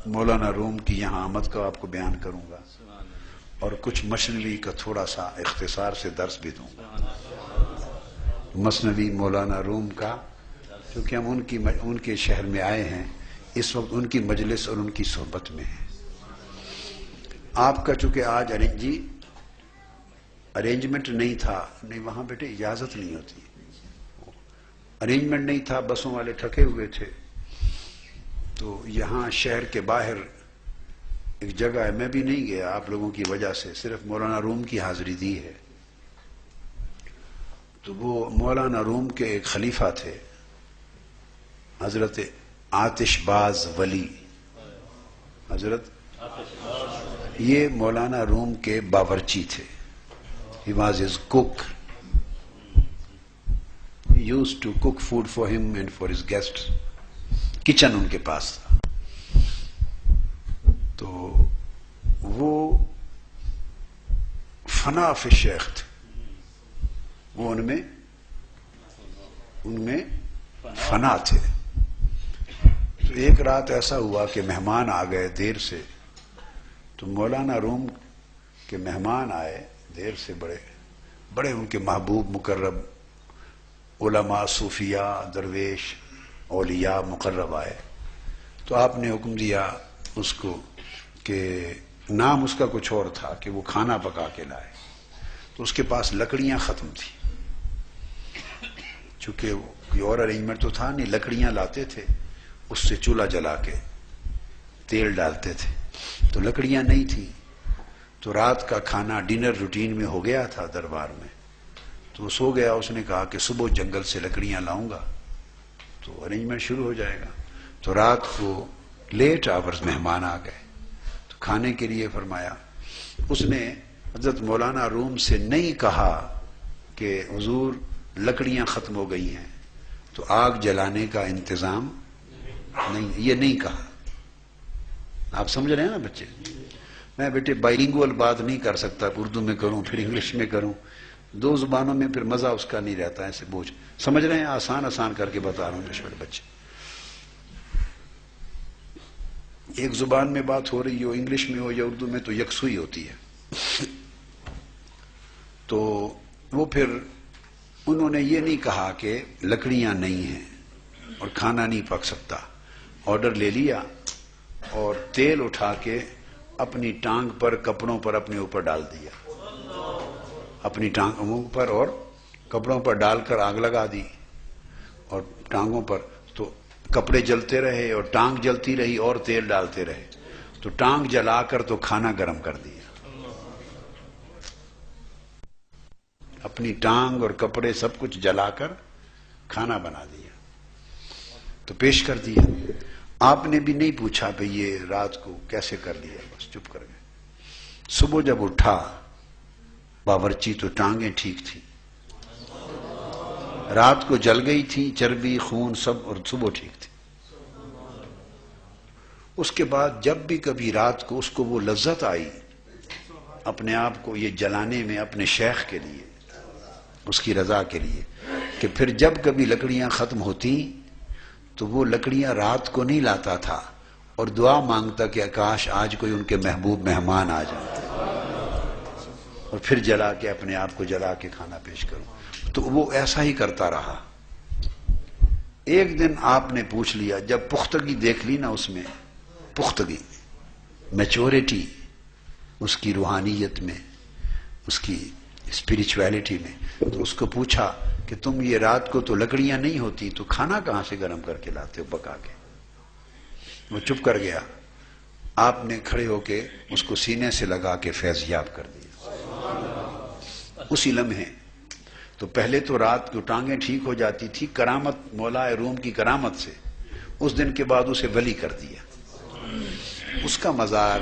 مولانا روم کی یہاں آمد کا آپ کو بیان کروں گا اور کچھ مثنوی کا تھوڑا سا اختصار سے درس بھی دوں گا. مثنوی مولانا روم کا، کیونکہ ہم ان کے شہر میں آئے ہیں، اس وقت ان کی مجلس اور ان کی صحبت میں ہیں. آپ کا چونکہ آج ارینجمنٹ نہیں تھا، نہیں وہاں بیٹے اجازت نہیں ہوتی، ارینجمنٹ نہیں تھا، بسوں والے تھکے ہوئے تھے، تو یہاں شہر کے باہر ایک جگہ ہے، میں بھی نہیں گیا آپ لوگوں کی وجہ سے، صرف مولانا روم کی حاضری دی ہے. تو وہ مولانا روم کے ایک خلیفہ تھے، حضرت آتش باز ولی. حضرت یہ مولانا روم کے باورچی تھے. He was his cook. He used to cook food for him and for his guests. Kitchen ان کے پاس تھا. تو وہ فنا فی شیخ تھے، وہ ان میں فنا تھے. تو ایک رات ایسا ہوا کہ مہمان آ گئے دیر سے. تو مولانا روم کے مہمان آئے دیر سے، بڑے ان کے محبوب مقرب علماء صوفیاء درویش اولیاء مقرب آئے. تو آپ نے حکم دیا اس کو کہ نام اس کا کچھ اور تھا کہ وہ کھانا پکا کے لائے. تو اس کے پاس لکڑیاں ختم تھی، چونکہ کوئی اور ارینجمنٹ تو تھا نہیں، لکڑیاں لاتے تھے، اس سے چولہا جلا کے تیل ڈالتے تھے. تو لکڑیاں نہیں تھی، تو رات کا کھانا ڈنر روٹین میں ہو گیا تھا دربار میں. تو وہ سو گیا. اس نے کہا کہ صبح جنگل سے لکڑیاں لاؤں گا تو ارینجمنٹ شروع ہو جائے گا. تو رات کو لیٹ آورز مہمان آ گئے تو کھانے کے لیے فرمایا. اس نے حضرت مولانا روم سے نہیں کہا کہ حضور لکڑیاں ختم ہو گئی ہیں تو آگ جلانے کا انتظام نہیں، یہ نہیں کہا. آپ سمجھ رہے ہیں نا بچے؟ میں بیٹے بائلنگوئل بات نہیں کر سکتا، اردو میں کروں پھر انگلش میں کروں، دو زبانوں میں پھر مزہ اس کا نہیں رہتا. ایسے بوجھ سمجھ رہے ہیں؟ آسان کر کے بتا رہا ہوں چھوٹے بچے. ایک زبان میں بات ہو رہی ہو، انگلش میں ہو یا اردو میں، تو یکسوئی ہوتی ہے. تو وہ پھر انہوں نے یہ نہیں کہا کہ لکڑیاں نہیں ہیں اور کھانا نہیں پک سکتا. آرڈر لے لیا اور تیل اٹھا کے اپنی ٹانگ پر کپڑوں پر اپنے اوپر ڈال دیا، اپنی ٹانگوں پر اور کپڑوں پر ڈال کر آگ لگا دی اور ٹانگوں پر. تو کپڑے جلتے رہے اور ٹانگ جلتی رہی اور تیل ڈالتے رہے. تو ٹانگ جلا کر تو کھانا گرم کر دیا، اپنی ٹانگ اور کپڑے سب کچھ جلا کر کھانا بنا دیا تو پیش کر دیا. آپ نے بھی نہیں پوچھا بھئی یہ رات کو کیسے کر لیا، بس چپ کر گئے. صبح جب اٹھا باورچی تو ٹانگیں ٹھیک تھی، رات کو جل گئی تھی چربی خون سب، اور صبح ٹھیک تھی. اس کے بعد جب بھی کبھی رات کو اس کو وہ لذت آئی اپنے آپ کو یہ جلانے میں اپنے شیخ کے لیے، اس کی رضا کے لیے، کہ پھر جب کبھی لکڑیاں ختم ہوتی تو وہ لکڑیاں رات کو نہیں لاتا تھا اور دعا مانگتا کہ کاش آج کوئی ان کے محبوب مہمان آ جائے اور پھر جلا کے اپنے آپ کو جلا کے کھانا پیش کروں. تو وہ ایسا ہی کرتا رہا. ایک دن آپ نے پوچھ لیا، جب پختگی دیکھ لی نا، اس میں پختگی میچورٹی اس کی روحانیت میں، اس کی اسپریچویلٹی میں، تو اس کو پوچھا کہ تم یہ رات کو تو لکڑیاں نہیں ہوتی تو کھانا کہاں سے گرم کر کے لاتے ہو پکا کے؟ وہ چپ کر گیا. آپ نے کھڑے ہو کے اس کو سینے سے لگا کے فیض یاب کر دیا اسی لمحے. تو پہلے تو رات کو ٹانگیں ٹھیک ہو جاتی تھی، کرامت مولا روم کی کرامت سے اس دن کے بعد اسے ولی کر دیا. اس کا مزار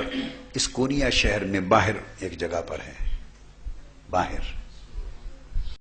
اس کونیا شہر میں باہر ایک جگہ پر ہے، باہر